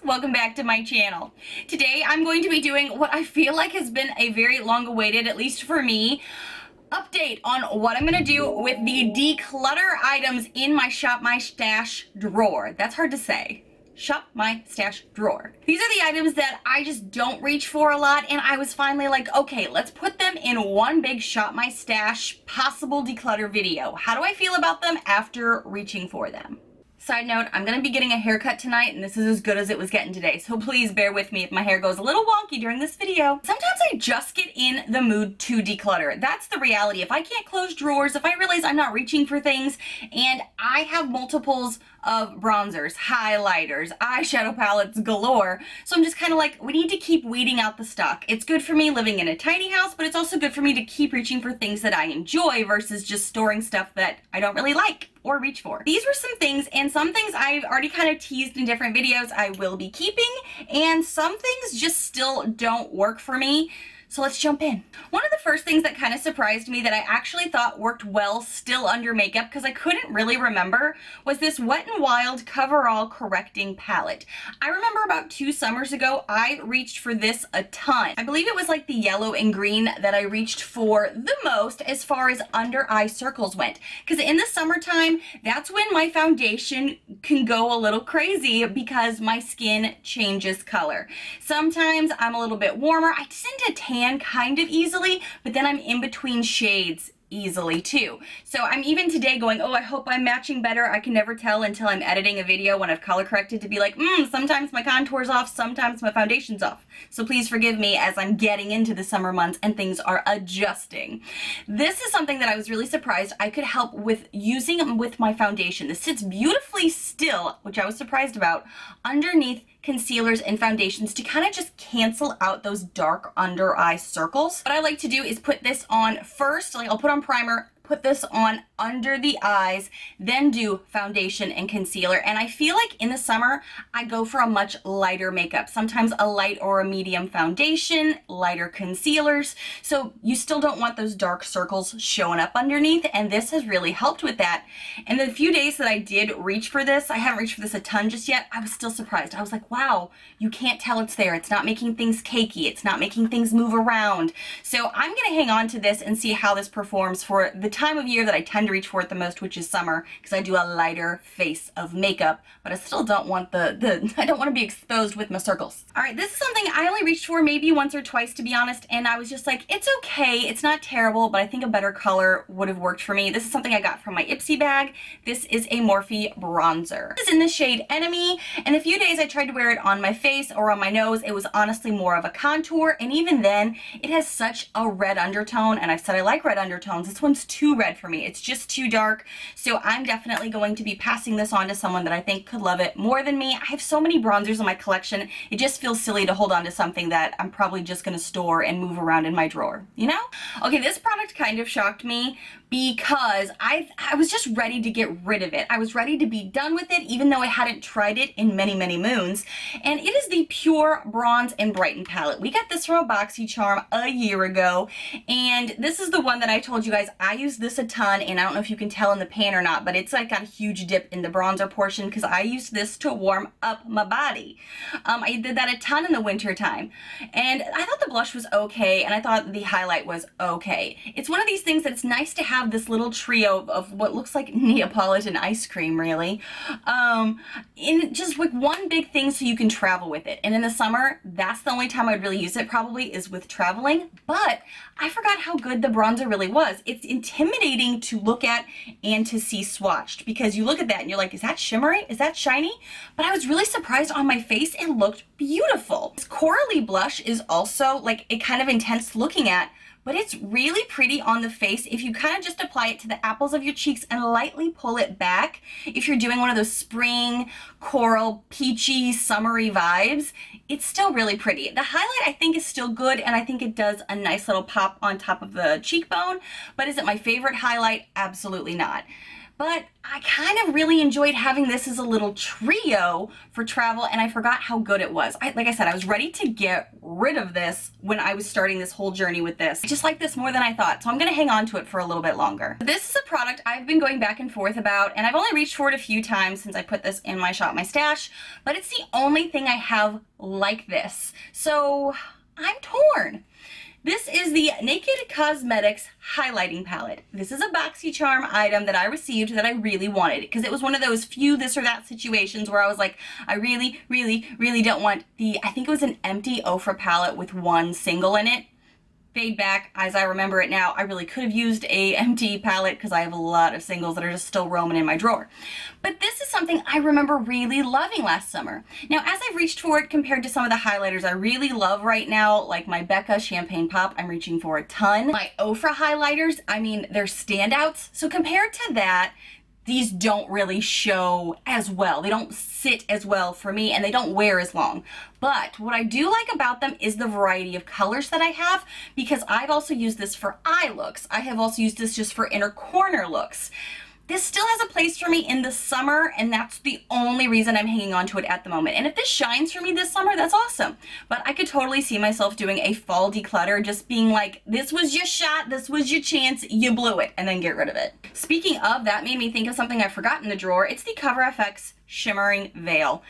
welcome back to my channel. Today I'm going to be doing what I feel like has been a very long awaited, at least for me, update on what I'm going to do with the declutter items in my Shop My Stash drawer. That's hard to say. Shop My Stash drawer. These are the items that I just don't reach for a lot, and I was finally like, okay, let's put them in one big Shop My Stash possible declutter video. How do I feel about them after reaching for them? Side note, I'm going to be getting a haircut tonight, and this is as good as it was getting today, so please bear with me if my hair goes a little wonky during this video. Sometimes I just get in the mood to declutter. That's the reality. If I can't close drawers, if I realize I'm not reaching for things, and I have multiples of bronzers, highlighters, eyeshadow palettes galore, so I'm just kind of like, we need to keep weeding out the stock. It's good for me living in a tiny house, but it's also good for me to keep reaching for things that I enjoy versus just storing stuff that I don't really like or reach for. These were some things, and some things I've already kind of teased in different videos I will be keeping, and some things just still don't work for me. So let's jump in. One of the first things that kind of surprised me that I actually thought worked well still under makeup, because I couldn't really remember, was this Wet n Wild Coverall Correcting Palette. I remember about 2 summers ago, I reached for this a ton. I believe it was like the yellow and green that I reached for the most as far as under eye circles went. Because in the summertime, that's when my foundation can go a little crazy because my skin changes color. Sometimes I'm a little bit warmer. I tend to tan kind of easily, but then I'm in between shades easily too. So I'm even today going, oh, I hope I'm matching better. I can never tell until I'm editing a video when I've color corrected to be like, sometimes my contour's off, sometimes my foundation's off. So please forgive me as I'm getting into the summer months and things are adjusting. This is something that I was really surprised I could help with using with my foundation. This sits beautifully still, which I was surprised about, underneath concealers and foundations to kind of just cancel out those dark under eye circles. What I like to do is put this on first, like I'll put on primer, put this on under the eyes, then do foundation and concealer. And I feel like in the summer, I go for a much lighter makeup. Sometimes a light or a medium foundation, lighter concealers. So you still don't want those dark circles showing up underneath. And this has really helped with that. And the few days that I did reach for this, I haven't reached for this a ton just yet, I was still surprised. I was like, wow, you can't tell it's there. It's not making things cakey. It's not making things move around. So I'm going to hang on to this and see how this performs for the time of year that I tend to reach for it the most, which is summer, because I do a lighter face of makeup, but I still don't want I don't want to be exposed with my circles. All right, this is something I only reached for maybe once or twice, to be honest, and I was just like, it's okay, it's not terrible, but I think a better color would have worked for me. This is something I got from my Ipsy bag. This is a Morphe bronzer. This is in the shade Enemy, and a few days I tried to wear it on my face or on my nose. It was honestly more of a contour, and even then, it has such a red undertone, and I've said I like red undertones. This one's too red for me. It's just too dark. So I'm definitely going to be passing this on to someone that I think could love it more than me. I have so many bronzers in my collection. It just feels silly to hold on to something that I'm probably just going to store and move around in my drawer, you know? Okay, this product kind of shocked me because I was just ready to get rid of it. I was ready to be done with it, even though I hadn't tried it in many, many moons. And it is the Pure Bronze and Brighten palette. We got this from a Boxycharm a year ago, and this is the one that I told you guys I use this a ton, and I don't know if you can tell in the pan or not, but it's like got a huge dip in the bronzer portion because I used this to warm up my body. I did that a ton in the winter time, and I thought the blush was okay, and I thought the highlight was okay. It's one of these things that it's nice to have this little trio of what looks like Neapolitan ice cream, really, in just with one big thing so you can travel with it. And in the summer, that's the only time I'd really use it, probably, is with traveling. But I forgot how good the bronzer really was. It's intimidating to look at and to see swatched, because you look at that and you're like, is that shimmery? Is that shiny? But I was really surprised on my face. It looked beautiful. This corally blush is also like a kind of intense looking at, but it's really pretty on the face if you kind of just apply it to the apples of your cheeks and lightly pull it back. If you're doing one of those spring, coral, peachy, summery vibes, it's still really pretty. The highlight I think is still good, and I think it does a nice little pop on top of the cheekbone, but is it my favorite highlight? Absolutely not. but I kind of really enjoyed having this as a little trio for travel, and I forgot how good it was. Like I said, I was ready to get rid of this when I was starting this whole journey with this. I just like this more than I thought, so I'm gonna hang on to it for a little bit longer. This is a product I've been going back and forth about, and I've only reached for it a few times since I put this in my Shop My Stash, but it's the only thing I have like this. So I'm torn. This is the Naked Cosmetics Highlighting Palette. This is a Boxycharm item that I received that I really wanted, because it was one of those few this or that situations where I was like, I really, really, really don't want the, I think it was an empty Ofra palette with one single in it. Fade back, as I remember it now, I really could have used a empty palette because I have a lot of singles that are just still roaming in my drawer. But this is something I remember really loving last summer. Now, as I've reached for it compared to some of the highlighters I really love right now, like my Becca Champagne Pop, I'm reaching for a ton. My Ofra highlighters, I mean, they're standouts. So compared to that, these don't really show as well. They don't sit as well for me, and they don't wear as long. But what I do like about them is the variety of colors that I have, because I've also used this for eye looks. I have also used this just for inner corner looks. This still has a place for me in the summer, and that's the only reason I'm hanging on to it at the moment. And if this shines for me this summer, that's awesome. But I could totally see myself doing a fall declutter, just being like, this was your shot, this was your chance, you blew it, and then get rid of it. Speaking of, that made me think of something I forgot in the drawer. It's the Cover FX Shimmering Veil.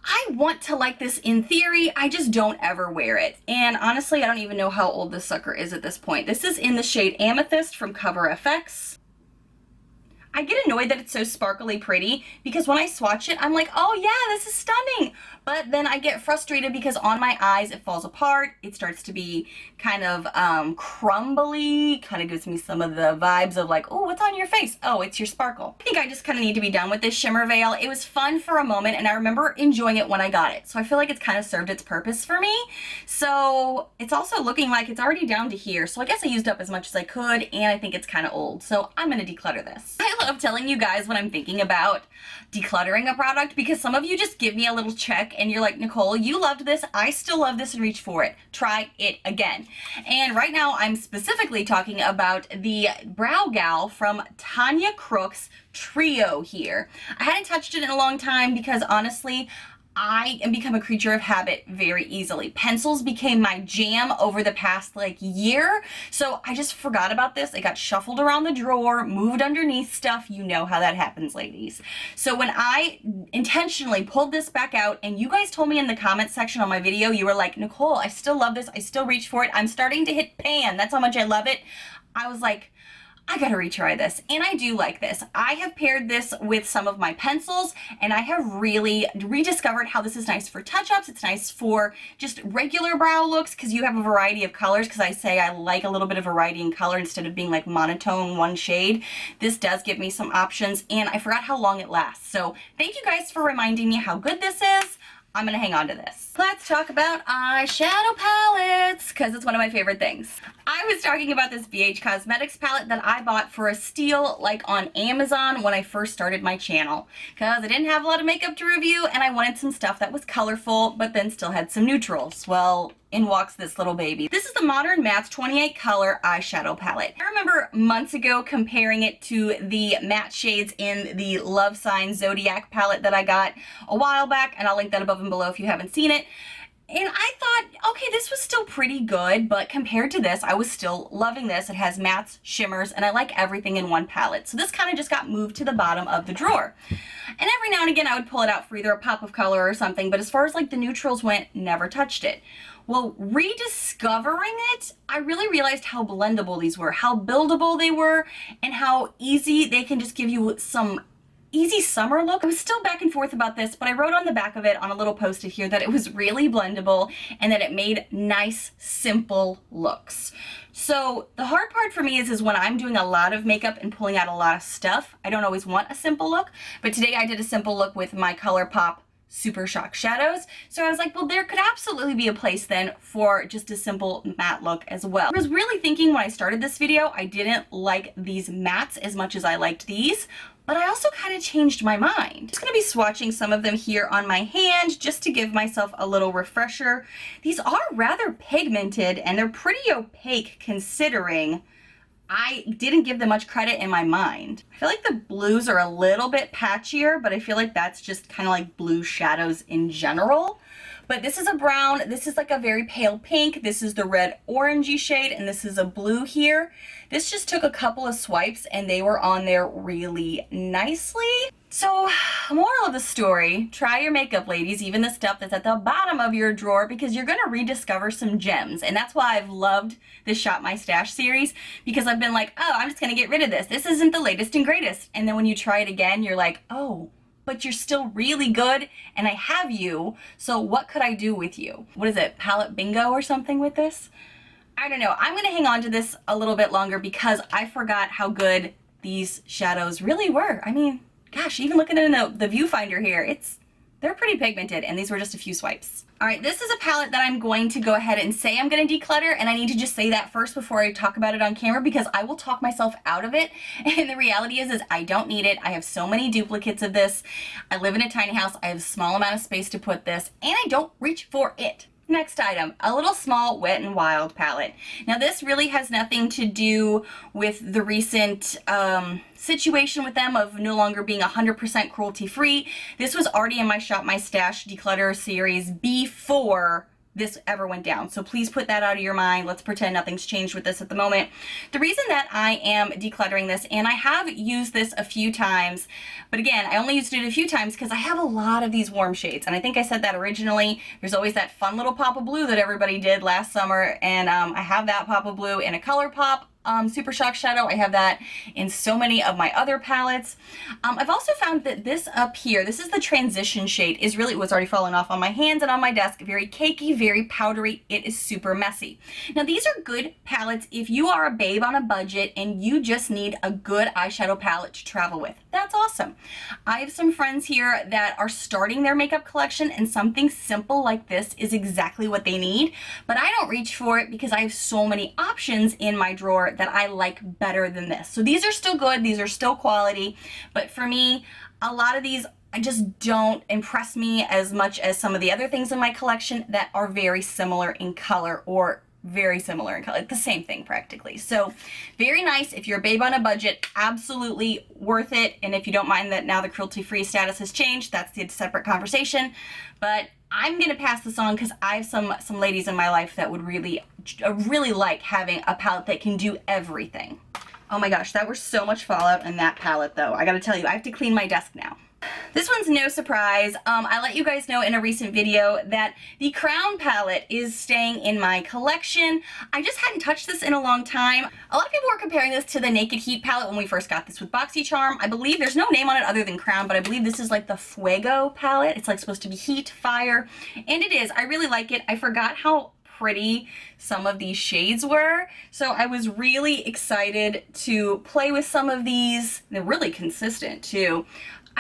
I want to like this in theory, I just don't ever wear it. And honestly, I don't even know how old this sucker is at this point. This is in the shade Amethyst from Cover FX. I get annoyed that it's so sparkly pretty, because when I swatch it, I'm like, oh yeah, this is stunning. But then I get frustrated because on my eyes, it falls apart. It starts to be kind of crumbly, kind of gives me some of the vibes of like, oh, what's on your face? Oh, it's your sparkle. I think I just kind of need to be done with this shimmer veil. It was fun for a moment, and I remember enjoying it when I got it. So I feel like it's kind of served its purpose for me. So it's also looking like it's already down to here. So I guess I used up as much as I could, and I think it's kind of old. So I'm gonna declutter this. I love telling you guys when I'm thinking about decluttering a product, because some of you just give me a little check and you're like, Nichole, you loved this, I still love this, and reach for it. Try it again. And right now I'm specifically talking about the Brow Gal from Tanya Crook's trio here. I hadn't touched it in a long time because honestly, I am become a creature of habit very easily. Pencils became my jam over the past like year, so I just forgot about this. It got shuffled around the drawer, moved underneath stuff. You know how that happens, ladies. So when I intentionally pulled this back out, and you guys told me in the comments section on my video, you were like, Nichole, I still love this. I still reach for it. I'm starting to hit pan. That's how much I love it. I was like, I gotta retry this, and I do like this. I have paired this with some of my pencils, and I have really rediscovered how this is nice for touch-ups. It's nice for just regular brow looks, because you have a variety of colors, because I say I like a little bit of variety in color instead of being like monotone one shade. This does give me some options, and I forgot how long it lasts. So thank you guys for reminding me how good this is. I'm gonna hang on to this. Let's talk about eyeshadow palettes, because it's one of my favorite things. I was talking about this BH Cosmetics palette that I bought for a steal like on Amazon when I first started my channel, because I didn't have a lot of makeup to review and I wanted some stuff that was colorful but then still had some neutrals. Well, in walks this little baby. This is the Modern Mattes 28 color eyeshadow palette. I remember months ago comparing it to the matte shades in the Love Sign Zodiac palette that I got a while back, and I'll link that above and below if you haven't seen it. And I thought, okay, this was still pretty good, but compared to this, I was still loving this. It has mattes, shimmers, and I like everything in one palette. So this kind of just got moved to the bottom of the drawer. And every now and again, I would pull it out for either a pop of color or something, but as far as like the neutrals went, never touched it. Well, rediscovering it, I really realized how blendable these were, how buildable they were, and how easy they can just give you some easy summer look. I was still back and forth about this, but I wrote on the back of it on a little post-it here that it was really blendable and that it made nice, simple looks. So the hard part for me is when I'm doing a lot of makeup and pulling out a lot of stuff, I don't always want a simple look, but today I did a simple look with my Colourpop Super Shock shadows. So I was like, well, there could absolutely be a place then for just a simple matte look as well. I was really thinking when I started this video, I didn't like these mattes as much as I liked these, but I also kind of changed my mind. I'm just gonna be swatching some of them here on my hand just to give myself a little refresher. These are rather pigmented and they're pretty opaque considering I didn't give them much credit in my mind. I feel like the blues are a little bit patchier, but I feel like that's just kind of like blue shadows in general. But this is a brown, this is like a very pale pink, this is the red orangey shade, and this is a blue here. This just took a couple of swipes and they were on there really nicely. So, moral of the story, try your makeup, ladies, even the stuff that's at the bottom of your drawer, because you're gonna rediscover some gems. And that's why I've loved this Shop My Stash series, because I've been like, oh, I'm just gonna get rid of this. This isn't the latest and greatest. And then when you try it again, you're like, oh, but you're still really good and I have you, so what could I do with you? What is it, palette bingo or something with this? I don't know. I'm gonna hang on to this a little bit longer because I forgot how good these shadows really were. I mean, gosh, even looking in the viewfinder here, they're pretty pigmented, and these were just a few swipes. All right, this is a palette that I'm going to go ahead and say I'm gonna declutter, and I need to just say that first before I talk about it on camera because I will talk myself out of it. And the reality is I don't need it. I have so many duplicates of this. I live in a tiny house. I have a small amount of space to put this, and I don't reach for it. Next item, a little small Wet n Wild palette. Now this really has nothing to do with the recent situation with them of no longer being 100% cruelty free. This was already in my Shop My Stash Declutter series before this ever went down. So please put that out of your mind. Let's pretend nothing's changed with this at the moment. The reason that I am decluttering this, and I have used this a few times, but again, I only used it a few times because I have a lot of these warm shades. And I think I said that originally. There's always that fun little pop of blue that everybody did last summer. And I have that pop of blue in a Colourpop Super Shock Shadow. I have that in so many of my other palettes. I've also found that this up here, this is the transition shade, is really what's already falling off on my hands and on my desk. Very cakey, very powdery. It is super messy. Now these are good palettes if you are a babe on a budget and you just need a good eyeshadow palette to travel with. That's awesome. I have some friends here that are starting their makeup collection, and something simple like this is exactly what they need, but I don't reach for it because I have so many options in my drawer that I like better than this. So these are still good, these are still quality, but for me, a lot of these I just don't impress me as much as some of the other things in my collection that are very similar in color or very similar in color, the same thing practically. So very nice if you're a babe on a budget, absolutely worth it. And if you don't mind that now the cruelty-free status has changed, that's a separate conversation. But I'm gonna pass this on because I have some ladies in my life that would really like having a palette that can do everything. Oh my gosh, that was so much fallout in that palette though. I gotta tell you, I have to clean my desk now. This one's no surprise. I let you guys know in a recent video that the Crown palette is staying in my collection. I just hadn't touched this in a long time. A lot of people were comparing this to the Naked Heat palette when we first got this with Boxycharm. I believe there's no name on it other than Crown, but I believe this is like the Fuego palette. It's like supposed to be heat, fire, and it is. I really like it. I forgot how pretty some of these shades were, so I was really excited to play with some of these. They're really consistent too.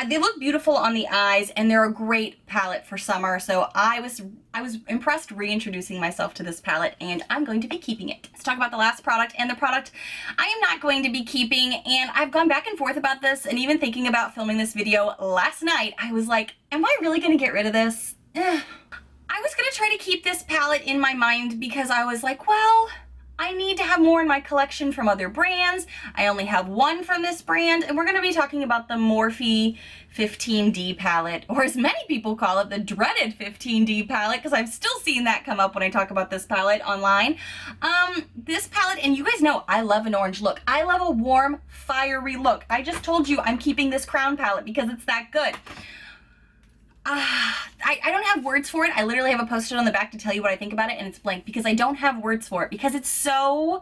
They look beautiful on the eyes, and they're a great palette for summer, so I was impressed reintroducing myself to this palette, and I'm going to be keeping it. Let's talk about the last product, and the product I am not going to be keeping, and I've gone back and forth about this, and even thinking about filming this video last night, I was like, am I really going to get rid of this? I was going to try to keep this palette in my mind because I was like, well, I need to have more in my collection from other brands. I only have one from this brand, and we're going to be talking about the Morphe 15D palette, or as many people call it, the dreaded 15D palette, because I've still seen that come up when I talk about this palette online. This palette, and you guys know I love an orange look. I love a warm, fiery look. I just told you I'm keeping this Crown palette because it's that good. I don't have words for it. I literally have a post-it on the back to tell you what I think about it, and it's blank because I don't have words for it because it's so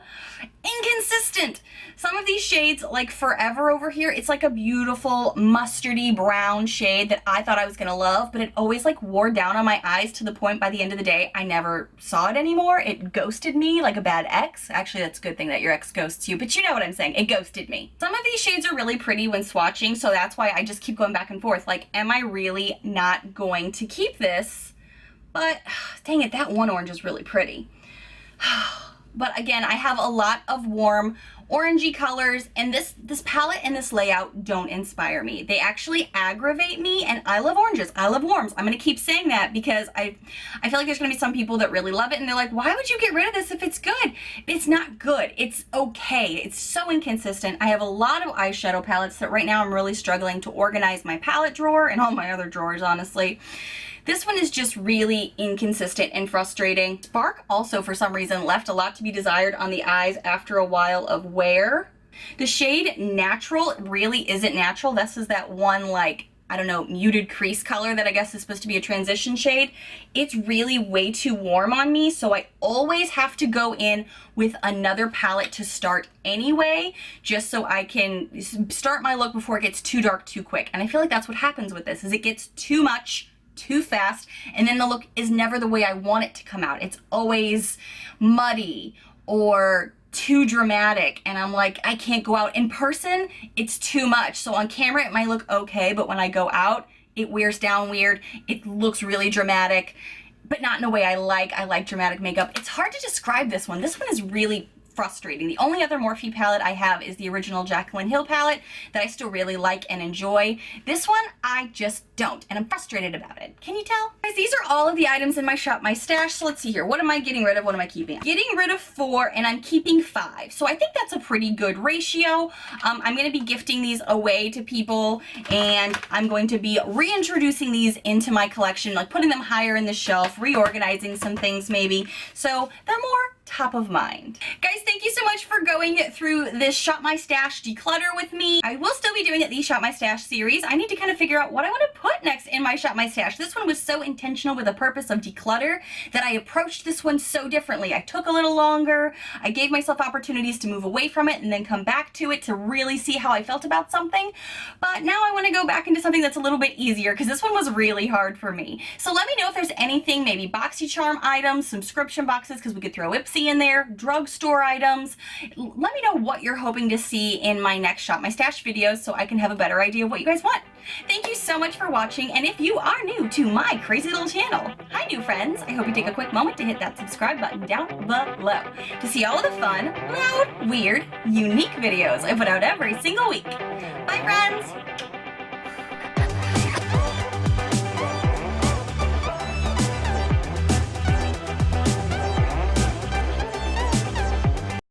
inconsistent. Some of these shades, like Forever over here, it's like a beautiful mustardy brown shade that I thought I was gonna love, but it always like wore down on my eyes to the point by the end of the day I never saw it anymore. It ghosted me like a bad ex. Actually, that's a good thing that your ex ghosts you, but you know what I'm saying. It ghosted me. Some of these shades are really pretty when swatching, so that's why I just keep going back and forth. Like, am I really not going to keep this? But dang it, that one orange is really pretty. But again, I have a lot of warm orangey colors, and this palette and this layout don't inspire me. They actually aggravate me, and I love oranges. I love warms. I'm gonna keep saying that because I feel like there's gonna be some people that really love it and they're like, why would you get rid of this if it's good? It's not good. It's okay. It's so inconsistent. I have a lot of eyeshadow palettes that right now I'm really struggling to organize my palette drawer and all my other drawers, honestly. This one is just really inconsistent and frustrating. Spark also, for some reason, left a lot to be desired on the eyes after a while of wear. The shade Natural really isn't natural. This is that one, like, I don't know, muted crease color that I guess is supposed to be a transition shade. It's really way too warm on me, so I always have to go in with another palette to start anyway, just so I can start my look before it gets too dark too quick. And I feel like that's what happens with this, is it gets too much too fast, and then the look is never the way I want it to come out. It's always muddy or too dramatic, and I'm like, I can't go out. In person, it's too much. So on camera, it might look okay, but when I go out, it wears down weird. It looks really dramatic, but not in a way I like. I like dramatic makeup. It's hard to describe this one. This one is really frustrating. The only other Morphe palette I have is the original Jaclyn Hill palette that I still really like and enjoy. This one, I just don't, and I'm frustrated about it. Can you tell? Guys, these are all of the items in my Shop My Stash, so let's see here. What am I getting rid of? What am I keeping? Getting rid of 4, and I'm keeping 5. So I think that's a pretty good ratio. I'm gonna be gifting these away to people, and I'm going to be reintroducing these into my collection, like putting them higher in the shelf, reorganizing some things maybe, so they're more top of mind. Guys, thank you so much for going through this Shop My Stash declutter with me. I will still be doing the Shop My Stash series. I need to kind of figure out what I want to put next in my Shop My Stash. This one was so intentional with the purpose of declutter that I approached this one so differently. I took a little longer. I gave myself opportunities to move away from it and then come back to it to really see how I felt about something. But now I want to go back into something that's a little bit easier because this one was really hard for me. So let me know if there's anything, maybe Boxycharm items, subscription boxes, because we could throw Ipsy in there, drugstore items. Let me know what you're hoping to see in my next Shop My Stash videos so I can have a better idea of what you guys want. Thank you so much for watching, and if you are new to my crazy little channel, hi new friends, I hope you take a quick moment to hit that subscribe button down below to see all of the fun, loud, weird, unique videos I put out every single week. Bye friends!